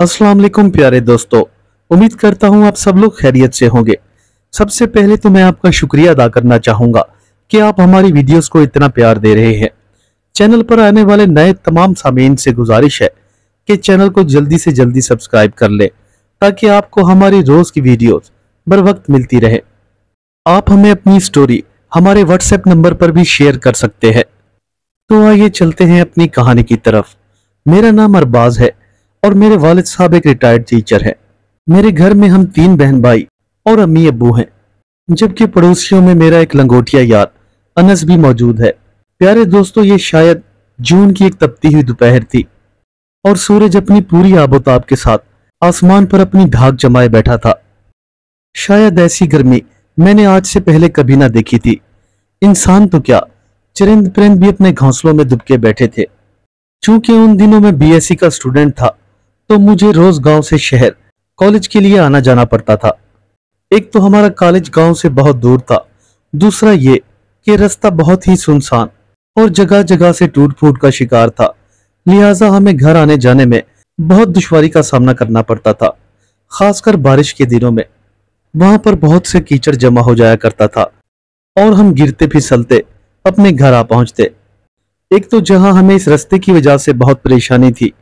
अस्सलाम वालेकुम प्यारे दोस्तों। उम्मीद करता हूँ आप सब लोग खैरियत से होंगे। सबसे पहले तो मैं आपका शुक्रिया अदा करना चाहूंगा कि आप हमारी वीडियोस को इतना प्यार दे रहे हैं। चैनल पर आने वाले नए तमाम सामीन से गुजारिश है कि चैनल को जल्दी से जल्दी सब्सक्राइब कर ले ताकि आपको हमारी रोज की वीडियोस बर वक्त मिलती रहे। आप हमें अपनी स्टोरी हमारे व्हाट्सएप नंबर पर भी शेयर कर सकते हैं। तो आइए चलते हैं अपनी कहानी की तरफ। मेरा नाम अरबाज है और मेरे वालिद साहब एक रिटायर्ड टीचर है। मेरे घर में हम 3 बहन भाई और अम्मी अब्बू हैं, जबकि पड़ोसियों में मेरा एक लंगोटिया यार अनस भी मौजूद है। प्यारे दोस्तों, ये शायद जून की एक तपती हुई दोपहर थी और सूरज अपनी पूरी आबोताब के साथ आसमान पर अपनी ढाक जमाए बैठा था। शायद ऐसी गर्मी मैंने आज से पहले कभी ना देखी थी। इंसान तो क्या, चरिंद परिंद भी अपने घोंसलों में दुबके बैठे थे। चूंकि उन दिनों में बीएससी का स्टूडेंट था तो मुझे रोज गांव से शहर कॉलेज के लिए आना जाना पड़ता था। एक तो हमारा कॉलेज गांव से बहुत दूर था, दूसरा ये कि रास्ता बहुत ही सुनसान और जगह जगह से टूट फूट का शिकार था। लिहाजा हमें घर आने जाने में बहुत दुश्वारी का सामना करना पड़ता था, खासकर बारिश के दिनों में। वहां पर बहुत से कीचड़ जमा हो जाया करता था और हम गिरते फिसलते अपने घर आ पहुंचते। एक तो जहां हमें इस रास्ते की वजह से बहुत परेशानी थी,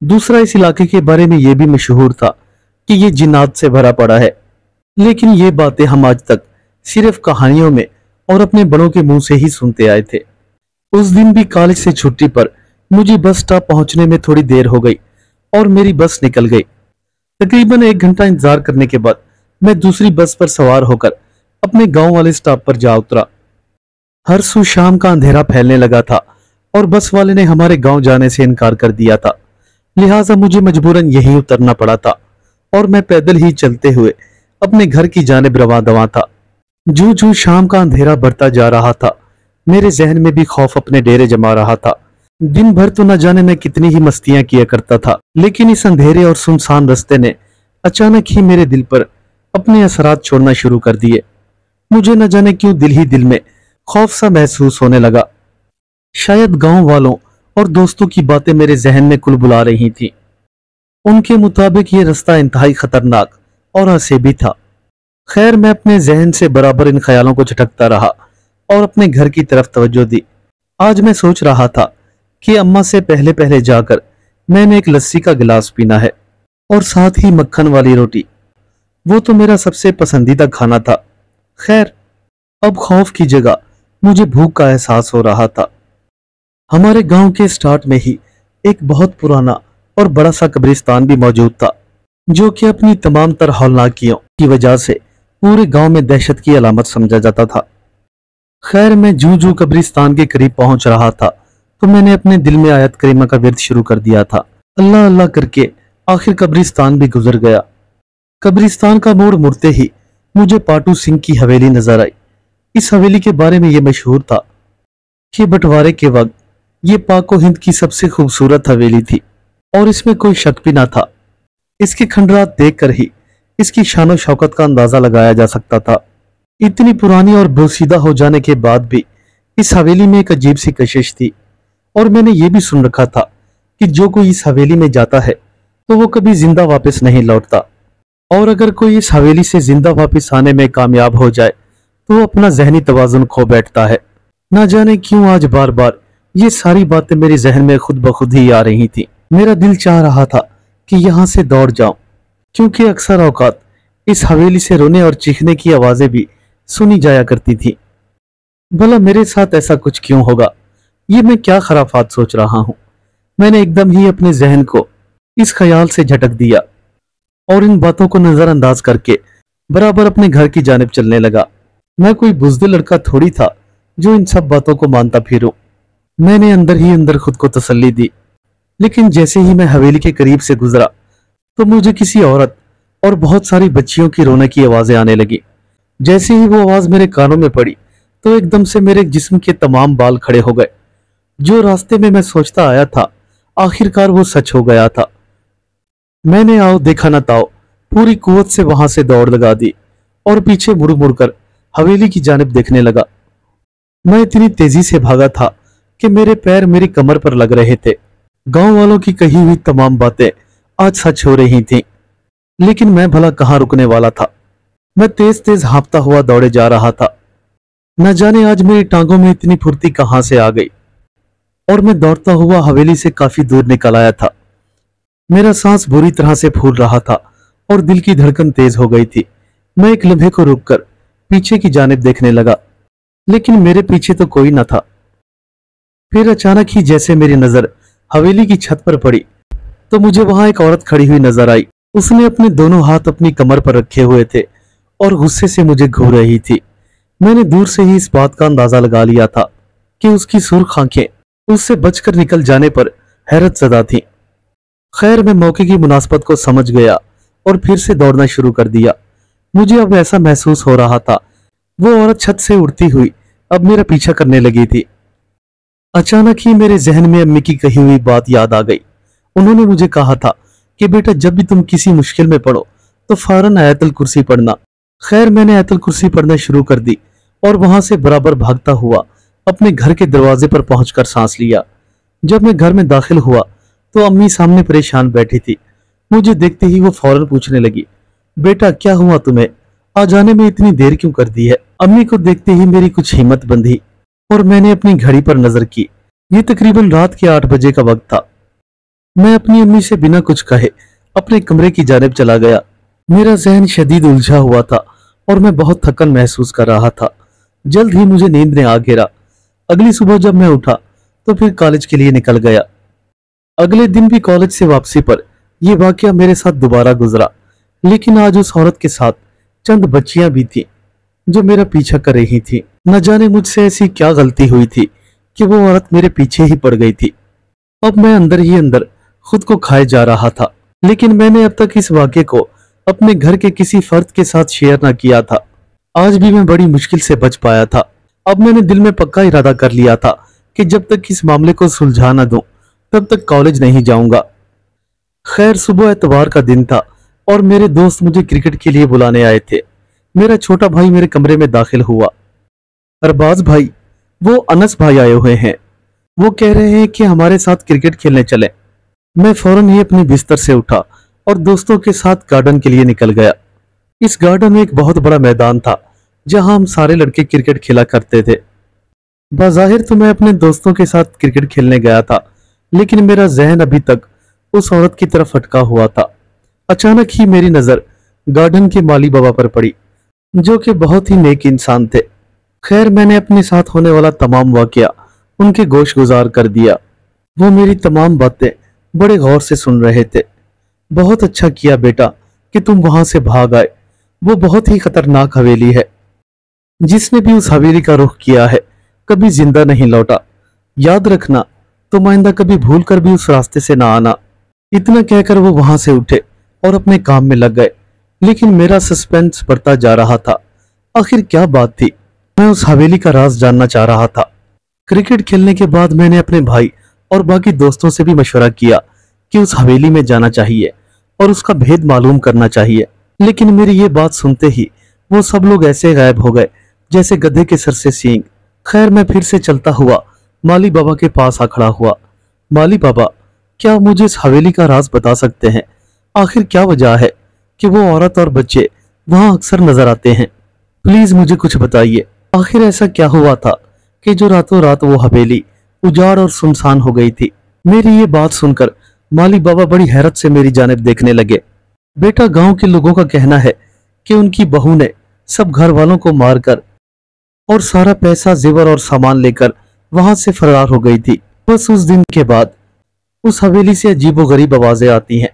दूसरा इस इलाके के बारे में यह भी मशहूर था कि ये जिन्नात से भरा पड़ा है। लेकिन ये बातें हम आज तक सिर्फ कहानियों में और अपने बड़ों के मुंह से ही सुनते आए थे। उस दिन भी कॉलेज से छुट्टी पर मुझे बस स्टॉप पहुंचने में थोड़ी देर हो गई और मेरी बस निकल गई। तकरीबन 1 घंटा इंतजार करने के बाद मैं दूसरी बस पर सवार होकर अपने गांव वाले स्टॉप पर जा उतरा। हर सू शाम का अंधेरा फैलने लगा था और बस वाले ने हमारे गांव जाने से इनकार कर दिया था। लिहाजा मुझे मजबूरन यहीं उतरना पड़ा था और मैं पैदल ही चलते हुए अपने घर की जानिब रवां दवां था। जूं जूं शाम का अंधेरा बढ़ता जा रहा था, मेरे जहन में भी खौफ अपने डेरे जमा रहा था। दिन भर तो न जाने मैं कितनी ही मस्तियां किया करता था, लेकिन इस अंधेरे और सुनसान रास्ते ने अचानक ही मेरे दिल पर अपने असरात छोड़ना शुरू कर दिए। मुझे न जाने क्यों दिल ही दिल में खौफ सा महसूस होने लगा। शायद गांव वालों और दोस्तों की बातें मेरे जहन में कुलबुला रही थी। उनके मुताबिक ये रास्ता इंतहाई खतरनाक और हसेबी था। खैर, मैं अपने जहन से बराबर इन ख्यालों को झटकता रहा और अपने घर की तरफ तवज्जो दी। आज मैं सोच रहा था कि अम्मा से पहले पहले जाकर मैंने एक लस्सी का गिलास पीना है और साथ ही मक्खन वाली रोटी। वो तो मेरा सबसे पसंदीदा खाना था। खैर, अब खौफ की जगह मुझे भूख का एहसास हो रहा था। हमारे गांव के स्टार्ट में ही एक बहुत पुराना और बड़ा सा कब्रिस्तान भी मौजूद था, जो कि अपनी तमाम तर हौलनाकियों की वजह से पूरे गांव में दहशत की अलामत समझा जाता था। खैर, मैं जूं जूं कब्रिस्तान के करीब पहुंच रहा था तो मैंने अपने दिल में आयत करीमा का विर्द शुरू कर दिया था। अल्लाह अल्लाह करके आखिर कब्रिस्तान भी गुजर गया। कब्रिस्तान का मोड़ मुड़ते ही मुझे पाटू सिंह की हवेली नजर आई। इस हवेली के बारे में यह मशहूर था कि बंटवारे के वक्त ये पाको हिंद की सबसे खूबसूरत हवेली थी और इसमें कोई शक भी ना था। इसके खंडरात देखकर ही इसकी शानो शौकत का अंदाजा लगाया जा सकता था। इतनी पुरानी और बोसीदा हो जाने के बाद भी इस हवेली में एक अजीब सी कशिश थी और मैंने ये भी सुन रखा था कि जो कोई इस हवेली में जाता है तो वो कभी जिंदा वापस नहीं लौटता, और अगर कोई इस हवेली से जिंदा वापस आने में कामयाब हो जाए तो वो अपना जहनी तवाजुन खो बैठता है। ना जाने क्यों आज बार बार ये सारी बातें मेरे जहन में खुद ब खुद ही आ रही थी। मेरा दिल चाह रहा था कि यहाँ से दौड़ जाऊं, क्योंकि अक्सर औकात इस हवेली से रोने और चीखने की आवाजें भी सुनी जाया करती थी। भला मेरे साथ ऐसा कुछ क्यों होगा? ये मैं क्या खराफात सोच रहा हूँ? मैंने एकदम ही अपने जहन को इस ख्याल से झटक दिया और इन बातों को नजरअंदाज करके बराबर अपने घर की जानिब चलने लगा। मैं कोई बुज़दिल लड़का थोड़ी था जो इन सब बातों को मानता फिरूं। मैंने अंदर ही अंदर खुद को तसल्ली दी, लेकिन जैसे ही मैं हवेली के करीब से गुजरा तो मुझे किसी औरत और बहुत सारी बच्चियों की रोने की आवाजें आने लगी। जैसे ही वो आवाज मेरे कानों में पड़ी तो एकदम से मेरे जिस्म के तमाम बाल खड़े हो गए। जो रास्ते में मैं सोचता आया था, आखिरकार वो सच हो गया था। मैंने आओ देखा न ताओ पूरी कुव्वत से वहां से दौड़ लगा दी और पीछे मुड़ मुड़कर हवेली की जानिब देखने लगा। मैं इतनी तेजी से भागा था कि मेरे पैर मेरी कमर पर लग रहे थे। गांव वालों की कही हुई तमाम बातें आज सच हो रही थी। लेकिन मैं भला कहाँ रुकने वाला था। मैं तेज तेज हाँफता हुआ दौड़े जा रहा था। न जाने आज मेरी टांगों में इतनी फुर्ती कहाँ से आ गई, और मैं दौड़ता हुआ हवेली से काफी दूर निकल आया था। मेरा सांस बुरी तरह से फूल रहा था और दिल की धड़कन तेज हो गई थी। मैं एक लम्हे को रुककर पीछे की जानिब देखने लगा, लेकिन मेरे पीछे तो कोई न था। फिर अचानक ही जैसे मेरी नजर हवेली की छत पर पड़ी तो मुझे वहां एक औरत खड़ी हुई नजर आई। उसने अपने दोनों हाथ अपनी कमर पर रखे हुए थे और गुस्से से मुझे घूर रही थी। मैंने दूर से ही इस बात का अंदाजा लगा लिया था कि उसकी सुर्ख आंखें उससे बचकर निकल जाने पर हैरत ज़दा थीं। खैर, मैं मौके की मुनासबत को समझ गया और फिर से दौड़ना शुरू कर दिया। मुझे अब ऐसा महसूस हो रहा था वो औरत छत से उड़ती हुई अब मेरा पीछा करने लगी थी। अचानक ही मेरे जहन में अम्मी की कही हुई बात याद आ गई। उन्होंने मुझे कहा था कि बेटा, जब भी तुम किसी मुश्किल में पड़ो तो फौरन आयतुल कुर्सी पढ़ना। खैर, मैंने आयतुल कुर्सी पढ़ना शुरू कर दी और वहां से बराबर भागता हुआ अपने घर के दरवाजे पर पहुंचकर सांस लिया। जब मैं घर में दाखिल हुआ तो अम्मी सामने परेशान बैठी थी। मुझे देखते ही वो फौरन पूछने लगी, बेटा क्या हुआ तुम्हें? आज आने में इतनी देर क्यों कर दी है? अम्मी को देखते ही मेरी कुछ हिम्मत बंधी और मैंने अपनी घड़ी पर नजर की। ये तकरीबन रात के 8 बजे का वक्त था। मैं अपनी अम्मी से बिना कुछ कहे अपने कमरे की जानिब चला गया। मेरा जहन शदीद उलझा हुआ था और मैं बहुत थकन महसूस कर रहा था। जल्द ही मुझे नींद ने आ घेरा। अगली सुबह जब मैं उठा तो फिर कॉलेज के लिए निकल गया। अगले दिन भी कॉलेज से वापसी पर यह वाकया मेरे साथ दोबारा गुजरा, लेकिन आज उस औरत के साथ चंद बच्चियां भी थीं जो मेरा पीछा कर रही थी। न जाने मुझसे ऐसी क्या गलती हुई थी कि वो औरत मेरे पीछे ही पड़ गई थी। अब मैं अंदर ही अंदर खुद को खाए जा रहा था, लेकिन मैंने अब तक इस वाक़े को अपने घर के किसी फर्द के साथ शेयर न किया था। आज भी मैं बड़ी मुश्किल से बच पाया था। अब मैंने दिल में पक्का इरादा कर लिया था कि जब तक इस मामले को सुलझा न दूं तब तक कॉलेज नहीं जाऊंगा। खैर, सुबह एतवार का दिन था और मेरे दोस्त मुझे क्रिकेट के लिए बुलाने आए थे। मेरा छोटा भाई मेरे कमरे में दाखिल हुआ। अरबाज भाई, वो अनस भाई आए हुए हैं। वो कह रहे हैं कि हमारे साथ क्रिकेट खेलने चले। मैं फौरन ही अपने बिस्तर से उठा और दोस्तों के साथ गार्डन के लिए निकल गया। इस गार्डन में एक बहुत बड़ा मैदान था जहां हम सारे लड़के क्रिकेट खेला करते थे। बाज़ाहिर तो मैं अपने दोस्तों के साथ क्रिकेट खेलने गया था, लेकिन मेरा जहन अभी तक उस औरत की तरफ अटका हुआ था। अचानक ही मेरी नजर गार्डन के माली बाबा पर पड़ी, जो कि बहुत ही नेक इंसान थे। खैर, मैंने अपने साथ होने वाला तमाम वाकया उनके गोश गुजार कर दिया। वो मेरी तमाम बातें बड़े गौर से सुन रहे थे। बहुत अच्छा किया बेटा कि तुम वहां से भाग आए। वो बहुत ही खतरनाक हवेली है। जिसने भी उस हवेली का रुख किया है कभी जिंदा नहीं लौटा। याद रखना, तुम आइंदा कभी भूल कर भी उस रास्ते से ना आना। इतना कहकर वो वहां से उठे और अपने काम में लग गए, लेकिन मेरा सस्पेंस बढ़ता जा रहा था। आखिर क्या बात थी? मैं उस हवेली का राज जानना चाह रहा था। क्रिकेट खेलने के बाद मैंने अपने भाई और बाकी दोस्तों से भी मशवरा किया कि उस हवेली में जाना चाहिए और उसका भेद मालूम करना चाहिए, लेकिन मेरी ये बात सुनते ही वो सब लोग ऐसे गायब हो गए जैसे गधे के सर से सींग। खैर, मैं फिर से चलता हुआ माली बाबा के पास आ खड़ा हुआ। माली बाबा, क्या आप मुझे इस हवेली का राज बता सकते हैं? आखिर क्या वजह है कि वो औरत और बच्चे वहां अक्सर नजर आते हैं? प्लीज मुझे कुछ बताइए। आखिर ऐसा क्या हुआ था कि जो रातों रात वो हवेली उजाड़ और सुनसान हो गई थी? मेरी ये बात सुनकर माली बाबा बड़ी हैरत से मेरी जानिब देखने लगे। बेटा, गांव के लोगों का कहना है कि उनकी बहू ने सब घर वालों को मारकर और सारा पैसा, जेवर और सामान लेकर वहां से फरार हो गई थी। बस उस दिन के बाद उस हवेली से अजीबोगरीब आवाजें आती हैं।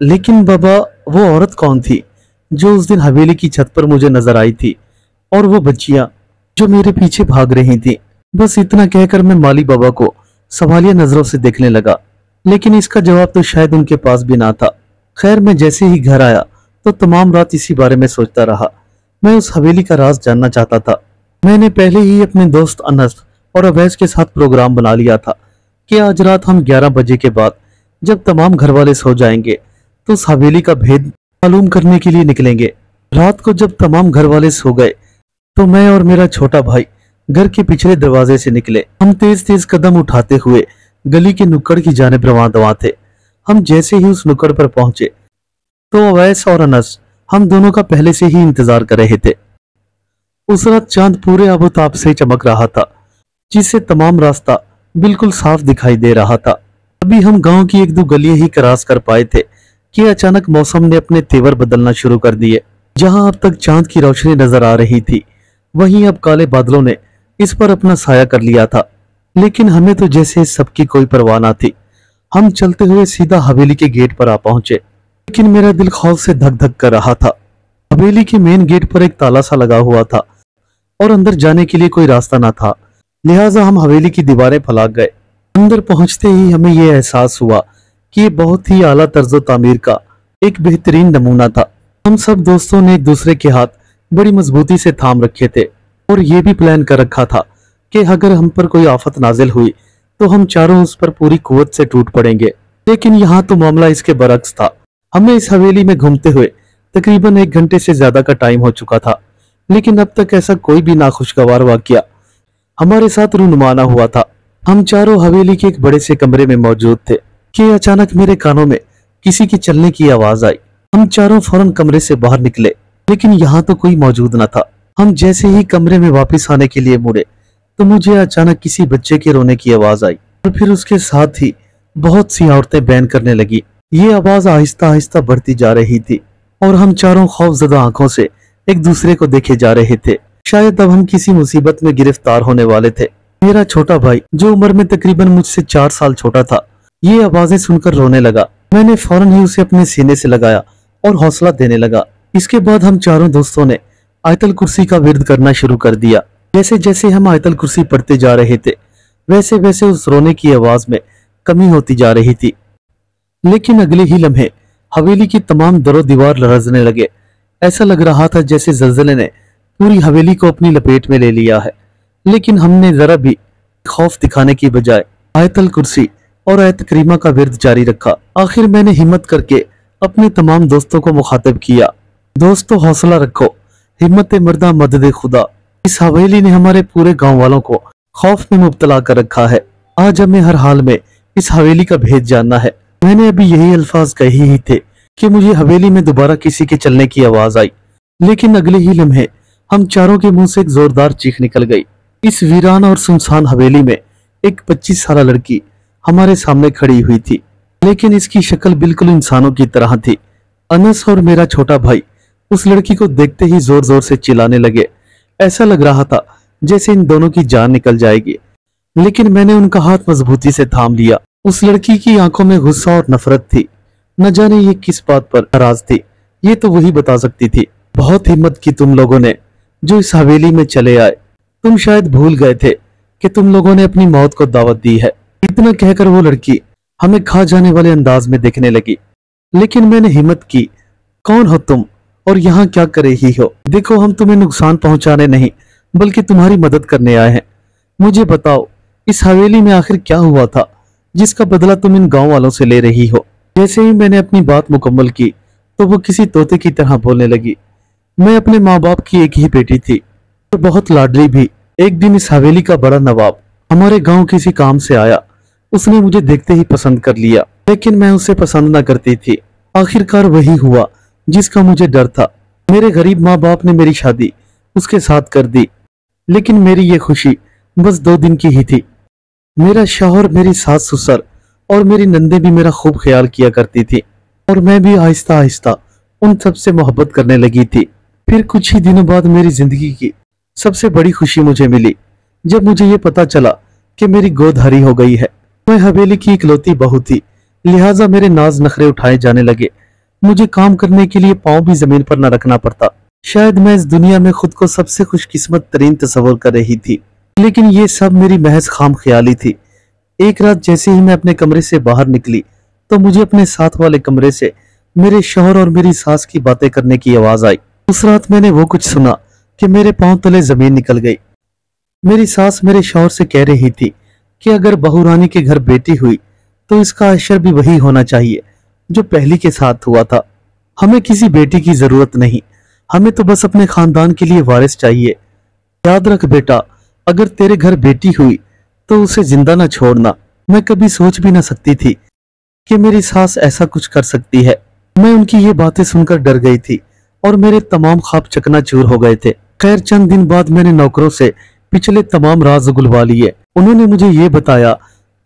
लेकिन बाबा, वो औरत कौन थी जो उस दिन हवेली की छत पर मुझे नजर आई थी, और वो बच्चियां जो मेरे पीछे भाग रही थी? बस इतना कहकर मैं माली बाबा को सवालिया नजरों से देखने लगा, लेकिन इसका जवाब तो शायद उनके पास भी ना था। खैर, मैं जैसे ही घर आया तो तमाम रात इसी बारे में सोचता रहा। मैं उस हवेली का राज जानना चाहता था। मैंने पहले ही अपने दोस्त अनस और अवैस के साथ प्रोग्राम बना लिया था कि आज रात हम 11 बजे के बाद, जब तमाम घर वाले सो जाएंगे, तो उस हवेली का भेद मालूम करने के लिए निकलेंगे। रात को जब तमाम घर वाले सो गए तो मैं और मेरा छोटा भाई घर के पिछले दरवाजे से निकले। हम तेज तेज कदम उठाते हुए गली के नुक्कड़ की जानिब रवां दवा थे। हम जैसे ही उस नुक्कड़ पर पहुंचे तो अवैस और अनस हम दोनों का पहले से ही इंतजार कर रहे थे। उस रात चांद पूरे आबोताब से चमक रहा था, जिससे तमाम रास्ता बिल्कुल साफ दिखाई दे रहा था। अभी हम गांव की एक दो गलियां ही क्रॉस कर पाए थे कि अचानक मौसम ने अपने तेवर बदलना शुरू कर दिए। जहां अब तक चांद की रोशनी नजर आ रही थी, वहीं अब काले बादलों ने इस पर अपना साया कर लिया था। लेकिन हमें तो जैसे इस सबकी कोई परवाह ना थी। हम चलते हुए सीधा हवेली के गेट पर आ पहुंचे, लेकिन मेरा दिल खौफ से धक धक कर रहा था। हवेली के मेन गेट पर एक ताला सा लगा हुआ था और अंदर जाने के लिए कोई रास्ता ना था, लिहाजा हम हवेली की दीवारें फलांग गए। अंदर पहुंचते ही हमें यह एहसास हुआ कि ये बहुत ही आला तर्जो तामीर का एक बेहतरीन नमूना था। हम सब दोस्तों ने एक दूसरे के हाथ बड़ी मजबूती से थाम रखे थे और ये भी प्लान कर रखा था कि अगर हम पर कोई आफत नाजिल हुई तो हम चारों उस पर पूरी कुव्वत से टूट पड़ेंगे। लेकिन यहाँ तो मामला इसके बरक्स था। हमें इस हवेली में घूमते हुए तकरीबन 1 घंटे से ज्यादा का टाइम हो चुका था, लेकिन अब तक ऐसा कोई भी नाखुशगवार वाकया हमारे साथ रूनुमाना हुआ था। हम चारों हवेली के एक बड़े से कमरे में मौजूद थे कि अचानक मेरे कानों में किसी के चलने की आवाज आई। हम चारों फौरन कमरे से बाहर निकले, लेकिन यहाँ तो कोई मौजूद न था। हम जैसे ही कमरे में वापस आने के लिए मुड़े तो मुझे अचानक किसी बच्चे के रोने की आवाज आई और फिर उसके साथ ही बहुत सी औरतें बैन करने लगी। ये आवाज आहिस्ता आहिस्ता बढ़ती जा रही थी और हम चारों खौफजदा आंखों से एक दूसरे को देखे जा रहे थे। शायद अब हम किसी मुसीबत में गिरफ्तार होने वाले थे। मेरा छोटा भाई, जो उम्र में तकरीबन मुझसे 4 साल छोटा था, ये आवाजें सुनकर रोने लगा। मैंने फौरन ही उसे अपने सीने से लगाया और हौसला देने लगा। इसके बाद हम चारों दोस्तों ने आयतल कुर्सी का विर्द करना शुरू कर दिया। जैसे जैसे हम आयतल कुर्सी पढ़ते जा रहे थे, वैसे वैसे उस रोने की आवाज में कमी होती जा रही थी। लेकिन अगले ही लम्हे हवेली की तमाम दरो दीवार लरजने लगे। ऐसा लग रहा था जैसे जल्जले ने पूरी हवेली को अपनी लपेट में ले लिया है। लेकिन हमने जरा भी खौफ दिखाने की बजाय आयतल कुर्सी और आयत करीमा का विर्द जारी रखा। आखिर मैंने हिम्मत करके अपने तमाम दोस्तों को मुखातिब किया, दोस्तों हौसला रखो, हिम्मत मर्दा मदद खुदा। इस हवेली ने हमारे पूरे गांव वालों को खौफ में मुब्तला कर रखा है। आज हमें हर हाल में इस हवेली का भेद जानना है। मैंने अभी यही अल्फाज कहे ही थे कि मुझे हवेली में दोबारा किसी के चलने की आवाज आई, लेकिन अगले ही लम्हे हम चारों के मुंह से एक जोरदार चीख निकल गई। इस वीरान और सुनसान हवेली में एक 25 साल लड़की हमारे सामने खड़ी हुई थी, लेकिन इसकी शक्ल बिल्कुल इंसानों की तरह थी। अनस और मेरा छोटा भाई उस लड़की को देखते ही जोर जोर से चिल्लाने लगे। ऐसा लग रहा था जैसे इन दोनों की जान निकल जाएगी, लेकिन मैंने उनका हाथ मजबूती से थाम लिया। उस लड़की की आंखों में गुस्सा और नफरत थी। न जाने ये किस बात पर नाराज थी, ये तो वही बता सकती थी। बहुत हिम्मत की तुम लोगों ने जो इस हवेली में चले आए। तुम शायद भूल गए थे कि तुम लोगों ने अपनी मौत को दावत दी है। इतना कहकर वो लड़की हमें खा जाने वाले अंदाज में देखने लगी, लेकिन मैंने हिम्मत की, कौन हो तुम और यहाँ क्या कर रही हो? देखो, हम तुम्हें नुकसान पहुंचाने नहीं बल्कि तुम्हारी मदद करने आए हैं। मुझे बताओ, इस हवेली में आखिर क्या हुआ था जिसका बदला तुम इन गांव वालों से ले रही हो? जैसे ही मैंने अपनी बात मुकम्मल की तो वो किसी तोते की तरह बोलने लगी। मैं अपने माँ बाप की एक ही बेटी थी और बहुत लाडली भी। एक दिन इस हवेली का बड़ा नवाब हमारे गांव किसी काम से आया। उसने मुझे देखते ही पसंद कर लिया, लेकिन मैं उसे पसंद न करती थी। आखिरकार वही हुआ जिसका मुझे डर था। मेरे गरीब माँ बाप ने मेरी शादी उसके साथ कर दी, लेकिन मेरी ये खुशी बस 2 दिन की ही थी। मेरा शौहर, मेरी सास ससुर और मेरी नंदे भी मेरा खूब ख्याल किया करती थी और मैं भी आहिस्ता आहिस्ता उन सब से मोहब्बत करने लगी थी। फिर कुछ ही दिनों बाद मेरी जिंदगी की सबसे बड़ी खुशी मुझे मिली जब मुझे ये पता चला कि मेरी गोद हरी हो गई है। मैं हवेली की इकलौती बहू थी, लिहाजा मेरे नाज नखरे उठाए जाने लगे। मुझे काम करने के लिए पाँव भी जमीन पर न रखना पड़ता। शायद मैं इस दुनिया में खुद को सबसे खुशकिस्मत तरीन तस्वर कर रही थी, लेकिन ये सब मेरी महज खाम ख्याली थी। एक रात जैसे ही मैं अपने कमरे से बाहर निकली तो मुझे अपने साथ वाले कमरे से मेरे शौहर और मेरी सास की बातें करने की आवाज आई। उस रात मैंने वो कुछ सुना कि मेरे पांव तले जमीन निकल गई। मेरी सास मेरे शौहर से कह रही थी कि अगर बहू रानी के घर बेटी हुई तो इसका अशर भी वही होना चाहिए जो पहली के साथ हुआ था। हमें किसी बेटी की जरूरत नहीं, हमें तो बस अपने खानदान के लिए वारिस चाहिए। याद रख बेटा, अगर तेरे घर बेटी हुई तो उसे जिंदा न छोड़ना। मैं कभी सोच भी न सकती थी کہ میری सास ऐसा कुछ कर सकती है। मैं उनकी ये बातें सुनकर डर गई थी और मेरे तमाम ख्वाब चकनाचूर हो गए थे। खैर चंद दिन बाद मैंने नौकरों से पिछले तमाम राज उगलवा लिए। उन्होंने मुझे ये बताया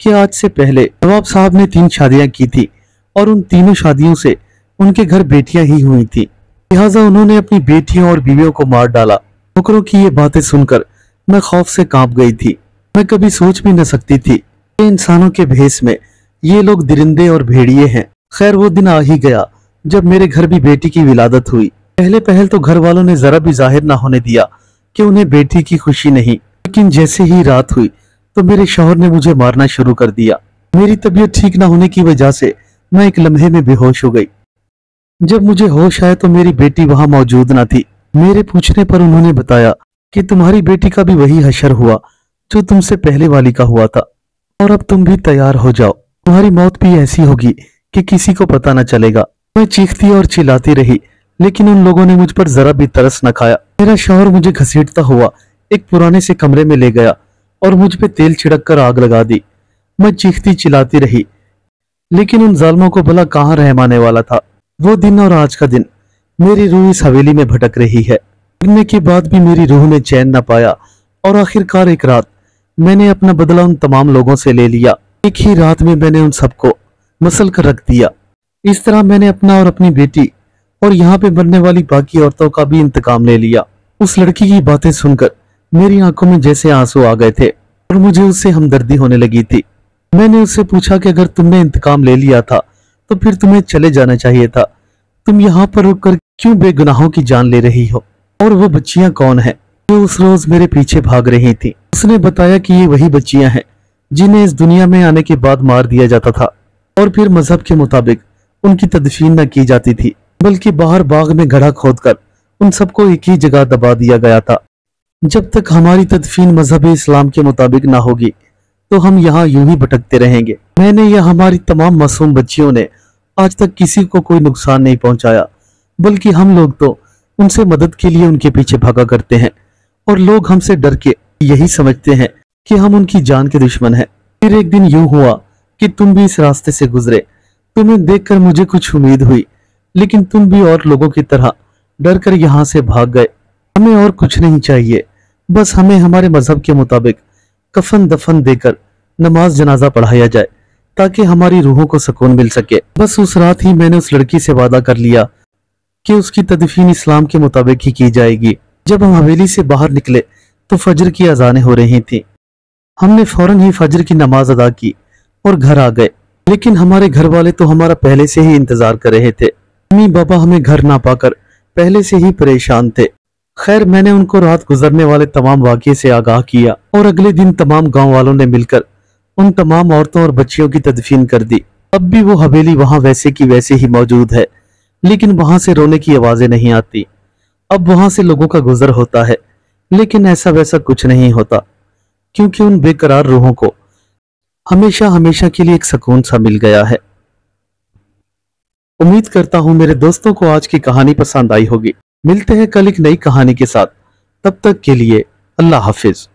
कि आज से पहले नवाब साहब ने 3 शादियां की थी और उन तीनों शादियों से उनके घर बेटियां ही हुई थी, लिहाजा उन्होंने अपनी बेटियों और बीवियों को मार डाला। नौकरों की ये बातें सुनकर मैं खौफ से कांप गई थी। मैं कभी सोच भी न सकती थी कि इंसानों के भेष में ये लोग दरिंदे और भेड़िए हैं। खैर वो दिन आ ही गया जब मेरे घर भी बेटी की विलादत हुई। पहले पहल तो घर वालों ने जरा भी जाहिर ना होने दिया कि उन्हें बेटी की खुशी नहीं, लेकिन जैसे ही रात हुई तो मेरे शौहर ने मुझे मारना शुरू कर दिया। मेरी तबीयत ठीक ना होने की वजह से मैं एक लम्हे में बेहोश हो गई। जब मुझे होश आया तो मेरी बेटी वहां मौजूद न थी। मेरे पूछने पर उन्होंने बताया कि तुम्हारी बेटी का भी वही हशर हुआ जो तुमसे पहले वाली का हुआ था, और अब तुम भी तैयार हो जाओ, तुम्हारी मौत भी ऐसी होगी कि किसी को पता न चलेगा। मैं चीखती और चिल्लाती रही, लेकिन उन लोगों ने मुझ पर जरा भी तरस न खाया। मेरा शौहर मुझे घसीटता हुआ एक पुराने से कमरे में ले गया और मुझ पे तेल छिड़क कर आग लगा दी। मैं चीखती चिल्लाती रही, लेकिन उन जालिमों को भला कहाँ रहम आने वाला था। वो दिन और आज का दिन मेरी रूह इस हवेली में भटक रही है। मरने के बाद भी मेरी रूह ने चैन न पाया और आखिरकार एक रात मैंने अपना बदला उन तमाम लोगों से ले लिया। एक ही रात में मैंने उन सबको मसल कर रख दिया। इस तरह मैंने अपना और अपनी बेटी और यहाँ पे मरने वाली बाकी औरतों का भी इंतकाम ले लिया। उस लड़की की बातें सुनकर मेरी आंखों में जैसे आंसू आ गए थे और मुझे उससे हमदर्दी होने लगी थी। मैंने उससे पूछा कि अगर तुमने इंतकाम ले लिया था तो फिर तुम्हें चले जाना चाहिए था। तुम यहाँ पर रुककर क्यों बेगुनाहों की जान ले रही हो? और वो बच्चियां कौन हैं जो उस रोज मेरे पीछे भाग रही थी? उसने बताया कि ये वही बच्चियां हैं जिन्हें इस दुनिया में आने के बाद मार दिया जाता था और फिर मजहब के मुताबिक उनकी तदफीन न की जाती थी, बल्कि बाहर बाग में गड्ढा खोदकर उन सबको एक ही जगह दबा दिया गया था। जब तक हमारी तदफीन मजहब इस्लाम के मुताबिक ना होगी तो हम यहाँ यूं ही भटकते रहेंगे। मैंने या हमारी तमाम मासूम बच्चियों ने आज तक किसी को कोई नुकसान नहीं पहुंचाया, बल्कि हम लोग तो उनसे मदद के लिए उनके पीछे भागा करते हैं और लोग हमसे डर के यही समझते हैं कि हम उनकी जान के दुश्मन हैं। फिर एक दिन यूं हुआ कि तुम भी इस रास्ते से गुजरे। तुम्हें देखकर मुझे कुछ उम्मीद हुई, लेकिन तुम भी और लोगों की तरह डर कर यहाँ से भाग गए। हमें और कुछ नहीं चाहिए, बस हमें हमारे मजहब के मुताबिक कफन दफन देकर नमाज जनाजा पढ़ाया जाए ताकि हमारी रूहों को सुकून मिल सके। बस उस रात ही मैंने उस लड़की से वादा कर लिया कि उसकी तदफीन इस्लाम के मुताबिक ही की जाएगी। जब हम हवेली से बाहर निकले तो फजर की अजानें हो रही थी। हमने फौरन ही फजर की नमाज अदा की और घर आ गए, लेकिन हमारे घर वाले तो हमारा पहले से ही इंतजार कर रहे थे। मम्मी पापा हमें घर ना पाकर पहले से ही परेशान थे। खैर मैंने उनको रात गुजरने वाले तमाम वाक़ये से आगाह किया और अगले दिन तमाम गांव वालों ने मिलकर उन तमाम औरतों और बच्चियों की तदफीन कर दी। अब भी वो हवेली वहां वैसे की वैसे ही मौजूद है, लेकिन वहां से रोने की आवाजें नहीं आती। अब वहां से लोगों का गुजर होता है, लेकिन ऐसा वैसा कुछ नहीं होता, क्योंकि उन बेकरार रूहों को हमेशा हमेशा के लिए एक सुकून सा मिल गया है। उम्मीद करता हूं मेरे दोस्तों को आज की कहानी पसंद आई होगी। मिलते हैं कल एक नई कहानी के साथ। तब तक के लिए अल्लाह हाफिज।